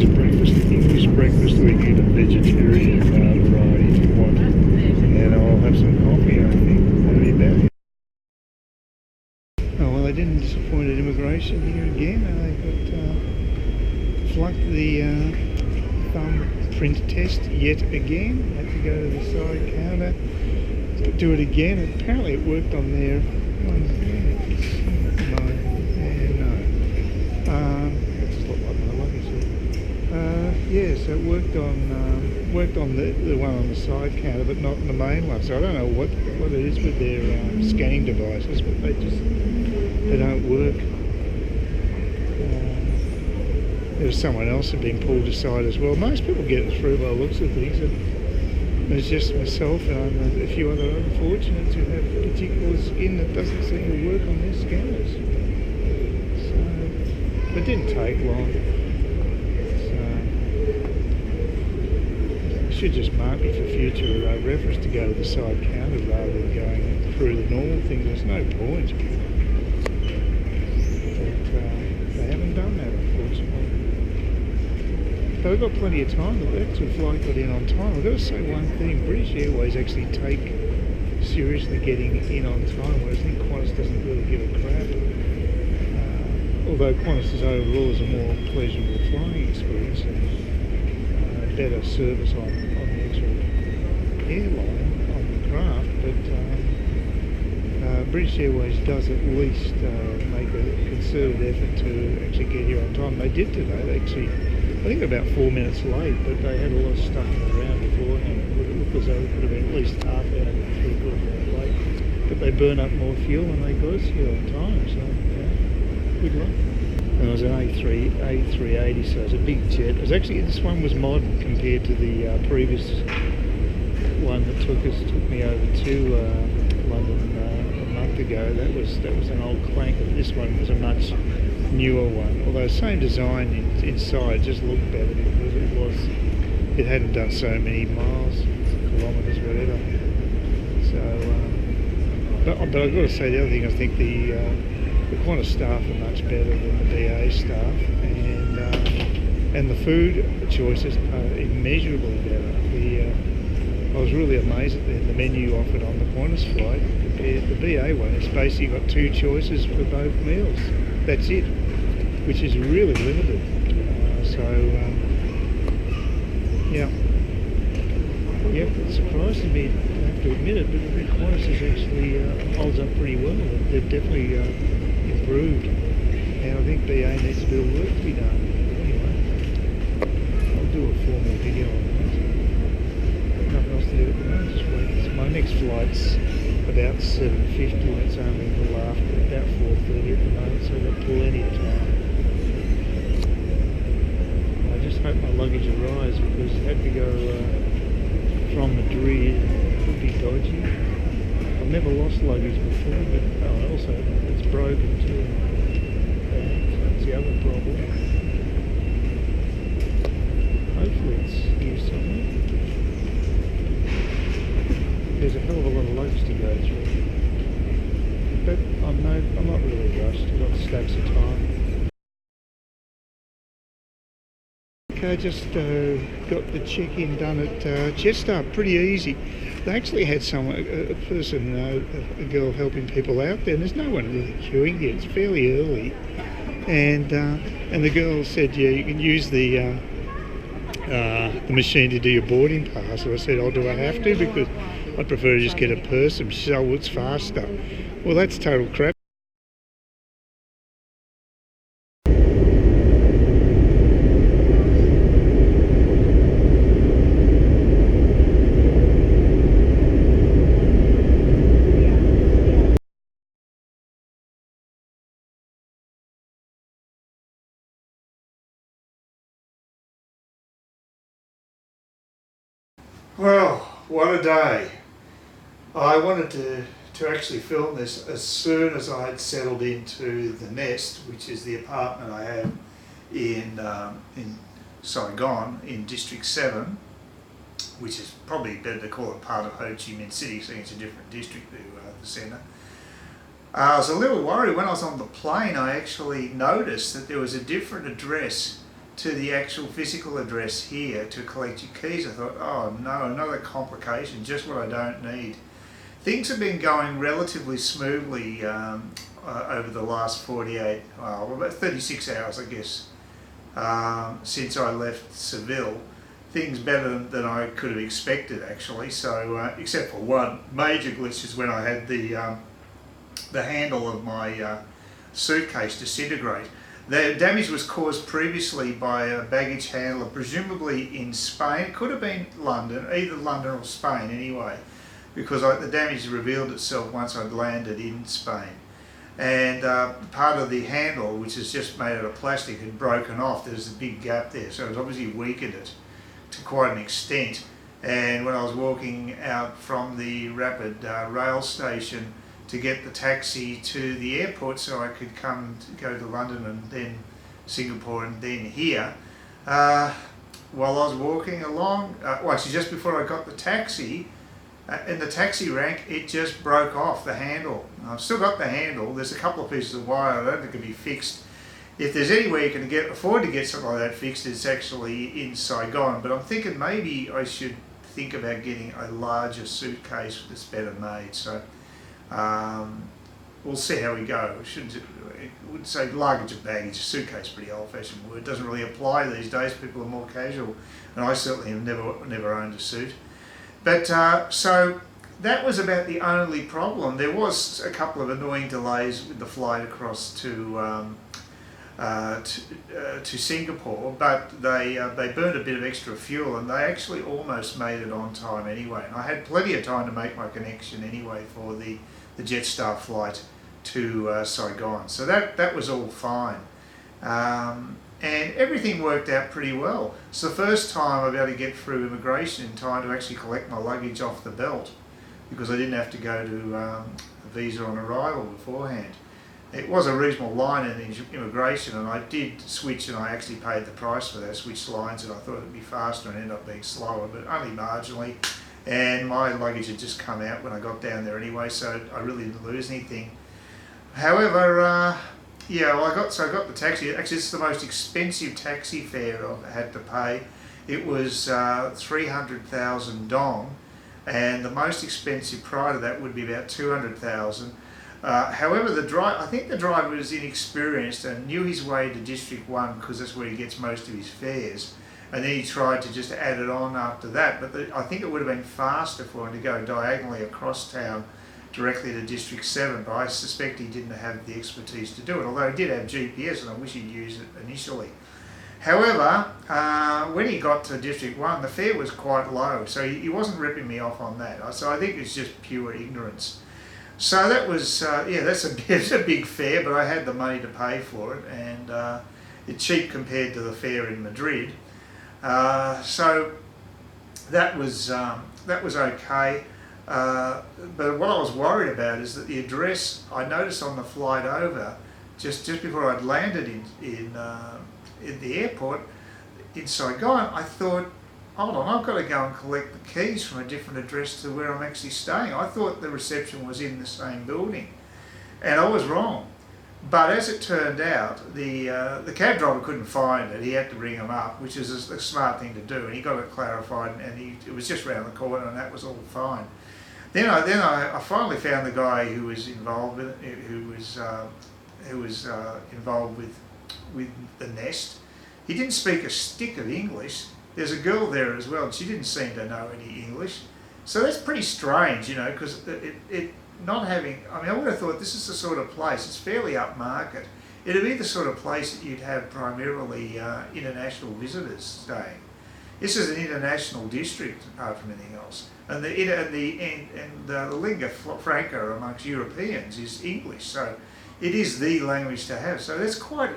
English breakfast, we can get a vegetarian variety if you want. And I'll have some coffee, I think. That'll be about it. Oh, well, they didn't disappoint at immigration here again. They got flunked the thumbprint test yet again. Had to go to the side counter, do it again. Apparently it worked on their ones there. Yeah, so it worked on the one on the side counter, but not on the main one. So I don't know what it is with their scanning devices, but they don't work. There was someone else had been pulled aside as well. Most people get it through by the looks of things. It's just myself and a few other unfortunates who have particular skin that doesn't seem to work on their scanners. So it didn't take long. Should just mark me for future reference to go to the side counter rather than going through the normal thing. There's no point. But they haven't done that, unfortunately. But I've got plenty of time. The actual flight got in on time. I've got to say one thing. British Airways actually take seriously getting in on time, whereas I think Qantas doesn't really give a crap. Although Qantas is overall is a more pleasurable flying experience and better service on the actual airline, on the craft, but British Airways does at least make a concerted effort to actually get here on time. They did today. They actually, I think about 4 minutes late, but they had a lot of stuff around beforehand. It looked as though it could have been at least half hour to 3/4 hour late. But they burn up more fuel and they got us here on time, so yeah, good luck. And it was an A380, so it's a big jet. It was actually, this one was modern compared to the previous one that took me over to London a month ago. That was an old clanker. This one was a much newer one. Although same design inside, just looked better because it hadn't done so many miles, kilometres, whatever. So, but I've got to say the other thing. I think the Qantas staff are much better than the BA staff, and the food choices are immeasurably better. I was really amazed at the menu offered on the Qantas flight compared to the BA one. It's basically got 2 choices for both meals. That's it, which is really limited. Yeah, it surprised me, I have to admit it, but the Qantas is actually holds up pretty well. They've definitely improved, and I think BA needs a bit of work to be done. Anyway, I'll do a formal video on that. Nothing else to do at the moment, just wait. So my next flight's about 7:50 and it's only a little after, about 4:30 at the moment, so I've got plenty of time. I just hope my luggage arrives because it had to go from Madrid. It could be dodgy. I've never lost luggage before, but also it's broken too. That's the other problem. Hopefully it's here somewhere. There's a hell of a lot of luggage to go through. But I'm not really rushed. I've got stacks of time. Okay, just got the check-in done at Jetstar. Pretty easy. They actually had a person, a girl helping people out there, and there's no one really queuing here. It's fairly early, and the girl said, yeah, you can use the machine to do your boarding pass. So I said, oh, do I have to? Because I'd prefer to just get a person. She said, oh, it's faster. Well, that's total crap. Well, what a day. I wanted to actually film this as soon as I had settled into the Nest, which is the apartment I have in Saigon, in District 7, which is probably better to call it part of Ho Chi Minh City, seeing it's a different district to the centre. I was a little worried when I was on the plane. I actually noticed that there was a different address to the actual physical address here to collect your keys, I thought, oh no, another complication, just what I don't need. Things have been going relatively smoothly over the last 48, well, about 36 hours, I guess, since I left Seville. Things better than I could have expected, actually. So, except for one major glitch is when I had the handle of my suitcase disintegrate. The damage was caused previously by a baggage handler, presumably in Spain. It could have been London, either London or Spain anyway, because the damage revealed itself once I'd landed in Spain. And part of the handle, which is just made out of plastic, had broken off. There's a big gap there, so it's obviously weakened it to quite an extent. And when I was walking out from the rapid rail station to get the taxi to the airport so I could go to London and then Singapore and then here, while I was walking along, well actually just before I got the taxi, in the taxi rank, it just broke off, the handle. I've still got the handle. There's a couple of pieces of wire I don't think can be fixed. If there's any way you can afford to get something like that fixed, it's actually in Saigon. But I'm thinking maybe I should think about getting a larger suitcase that's better made. So we'll see how we go. I would say luggage and baggage. Suitcase, pretty old-fashioned word. It doesn't really apply these days. People are more casual, and I certainly have never owned a suit. But so that was about the only problem. There was a couple of annoying delays with the flight across to Singapore, but they burned a bit of extra fuel and they actually almost made it on time anyway. And I had plenty of time to make my connection anyway for the Jetstar flight to Saigon. So that was all fine. And everything worked out pretty well. It's the first time I've been able to get through immigration in time to actually collect my luggage off the belt, because I didn't have to go to a visa on arrival beforehand. It was a reasonable line in immigration, and I did switch, and I actually paid the price for that, switched lines, and I thought it'd be faster and ended up being slower, but only marginally. And my luggage had just come out when I got down there anyway, so I really didn't lose anything. However, yeah, well, I got the taxi. Actually, it's the most expensive taxi fare I've had to pay. It was 300,000 dong, and the most expensive prior to that would be about 200,000. However, I think the driver was inexperienced and knew his way to District 1 because that's where he gets most of his fares. And then he tried to just add it on after that. But I think it would have been faster for him to go diagonally across town directly to District 7, but I suspect he didn't have the expertise to do it, although he did have GPS and I wish he'd used it initially. However, when he got to District 1, the fare was quite low, so he wasn't ripping me off on that. So I think it's just pure ignorance. So that was, yeah, that's a big fare, but I had the money to pay for it, and it's cheap compared to the fare in Madrid. So that was okay. But what I was worried about is that the address I noticed on the flight over, just before I'd landed in the airport in Saigon, I thought, hold on, I've got to go and collect the keys from a different address to where I'm actually staying. I thought the reception was in the same building, and I was wrong. But as it turned out, the cab driver couldn't find it. He had to ring him up, which is a smart thing to do, and he got it clarified, and it was just round the corner, and that was all fine. Then I finally found the guy who was involved with it, who was involved with the nest. He didn't speak a stick of English. There's a girl there as well, and she didn't seem to know any English. So that's pretty strange, you know, because it not having, I mean, I would have thought this is the sort of place, it's fairly upmarket. It'd be the sort of place that you'd have primarily international visitors staying. This is an international district, apart from anything else. And the lingua franca amongst Europeans is English, so it is the language to have. So that's quite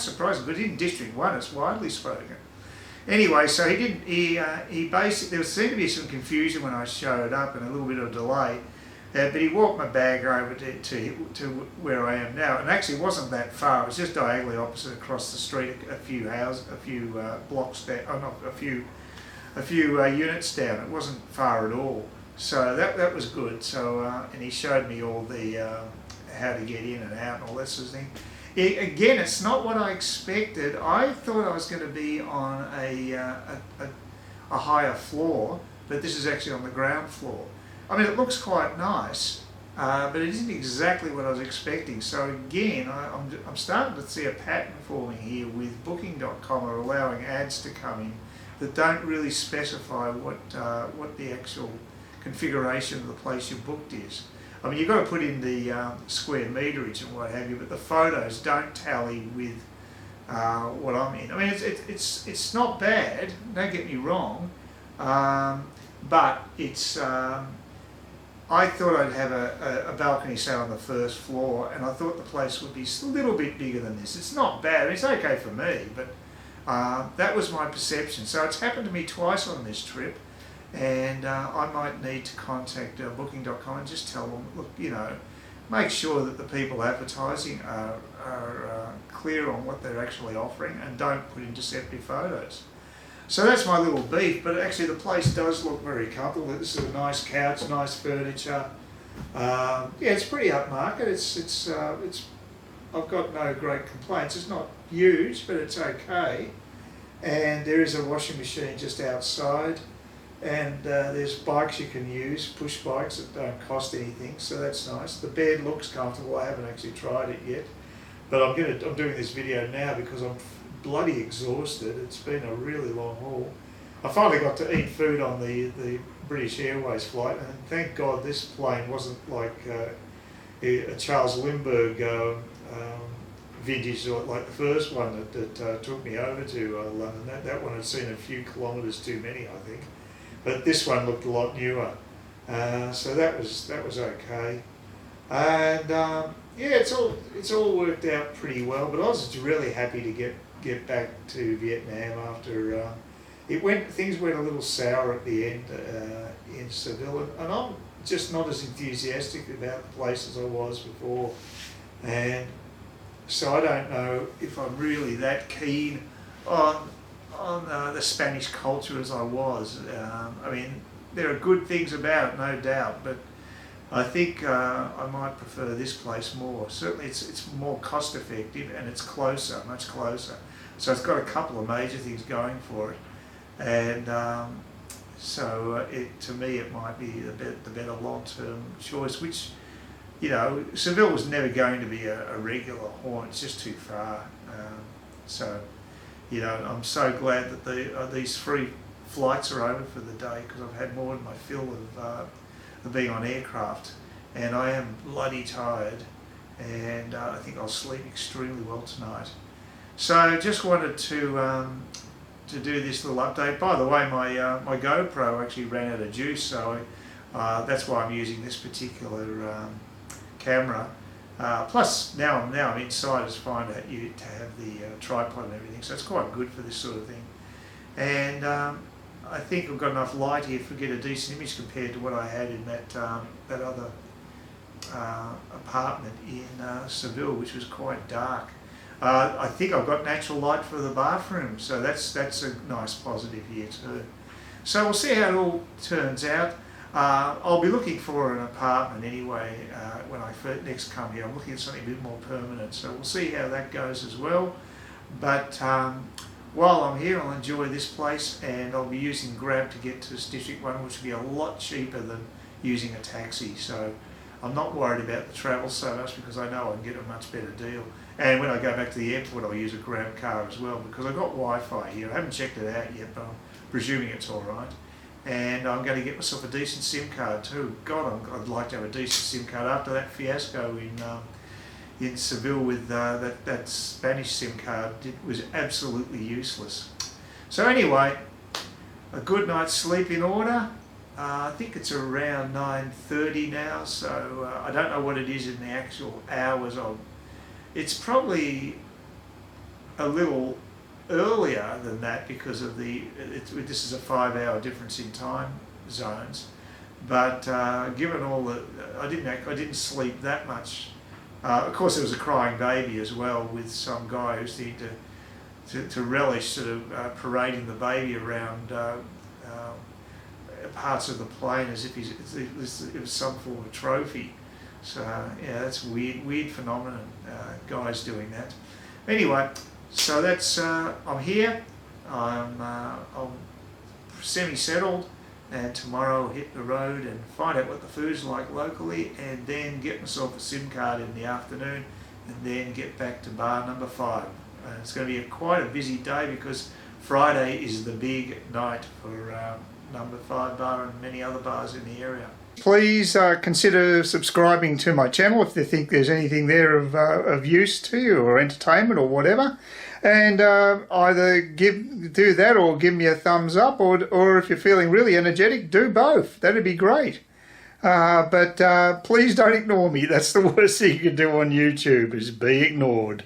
surprising, because in District 1 it's widely spoken. Anyway, so he basically, there seemed to be some confusion when I showed up and a little bit of delay, but he walked my bag over to where I am now, and actually it wasn't that far. It was just diagonally opposite across the street, a few blocks down, a few units down. It wasn't far at all, so that was good. So and he showed me all the how to get in and out and all that sort of thing. Again, it's not what I expected. I thought I was going to be on a higher floor, but this is actually on the ground floor. I mean, it looks quite nice, but it isn't exactly what I was expecting. So again, I'm starting to see a pattern forming here with Booking.com are allowing ads to come in that don't really specify what the actual configuration of the place you booked is. I mean, you've got to put in the square meterage and what have you, but the photos don't tally with what I'm in. I mean, it's not bad, don't get me wrong, but it's. I thought I'd have a balcony, say, on the first floor, and I thought the place would be a little bit bigger than this. It's not bad, I mean, it's okay for me, but that was my perception. So it's happened to me twice on this trip, and I might need to contact Booking.com and just tell them, look, you know, make sure that the people advertising are clear on what they're actually offering and don't put in deceptive photos. So that's my little beef, but actually the place does look very comfortable. This is a nice couch, nice furniture. Yeah, it's pretty upmarket. It's I've got no great complaints. It's not huge, but it's okay. And there is a washing machine just outside, and there's bikes you can use, push bikes that don't cost anything, so that's nice. The bed looks comfortable. I haven't actually tried it yet, but I'm doing this video now because I'm bloody exhausted. It's been a really long haul. I finally got to eat food on the British Airways flight, and thank God this plane wasn't like a Charles Lindbergh vintage like the first one that took me over to London. That one had seen a few kilometres too many, I think, but this one looked a lot newer, so that was okay. And yeah, it's all worked out pretty well. But I was just really happy to get back to Vietnam after things went a little sour at the end in Seville, and I'm just not as enthusiastic about the place as I was before, and so I don't know if I'm really that keen on the Spanish culture as I was. I mean, there are good things about it, no doubt, but I think I might prefer this place more. Certainly it's more cost effective and it's closer, much closer. So it's got a couple of major things going for it, and so to me it might be the better long-term choice, which, you know, Seville was never going to be a regular haunt. It's just too far. So, you know, I'm so glad that these free flights are over for the day, because I've had more than my fill of being on aircraft, and I am bloody tired, and I think I'll sleep extremely well tonight. So just wanted to do this little update. By the way, my GoPro actually ran out of juice, so that's why I'm using this particular camera. Plus now I'm inside, it's fine to have the tripod and everything, so it's quite good for this sort of thing. And I think I've got enough light here to get a decent image compared to what I had in that other apartment in Seville, which was quite dark. I think I've got natural light for the bathroom, so that's a nice positive here too. So we'll see how it all turns out. I'll be looking for an apartment anyway when I next come here. I'm looking at something a bit more permanent, so we'll see how that goes as well. But while I'm here, I'll enjoy this place, and I'll be using Grab to get to District 1, which will be a lot cheaper than using a taxi. So I'm not worried about the travel so much, because I know I can get a much better deal. And when I go back to the airport, I'll use a Grab car as well, because I've got Wi-Fi here. I haven't checked it out yet, but I'm presuming it's all right. And I'm going to get myself a decent SIM card too. God, I'd like to have a decent SIM card after that fiasco in Seville with that Spanish SIM card. It was absolutely useless. So anyway, a good night's sleep in order. I think it's around 9:30 now, so I don't know what it is in the actual hours of. It's probably a little earlier than that, because of this is a 5-hour difference in time zones. But given all the, I didn't sleep that much. Of course, there was a crying baby as well, with some guy who seemed to relish sort of parading the baby around parts of the plane as if it was some form of trophy. So yeah, that's weird phenomenon. Guys doing that. Anyway, so that's I'm here. I'm semi-settled, and tomorrow I'll hit the road and find out what the food's like locally, and then get myself a SIM card in the afternoon, and then get back to bar number 5. It's going to be quite a busy day because Friday is the big night for number 5 bar and many other bars in the area. Please consider subscribing to my channel if you think there's anything there of use to you, or entertainment or whatever. And either do that or give me a thumbs up, or if you're feeling really energetic, do both. That'd be great. But please don't ignore me. That's the worst thing you can do on YouTube, is be ignored.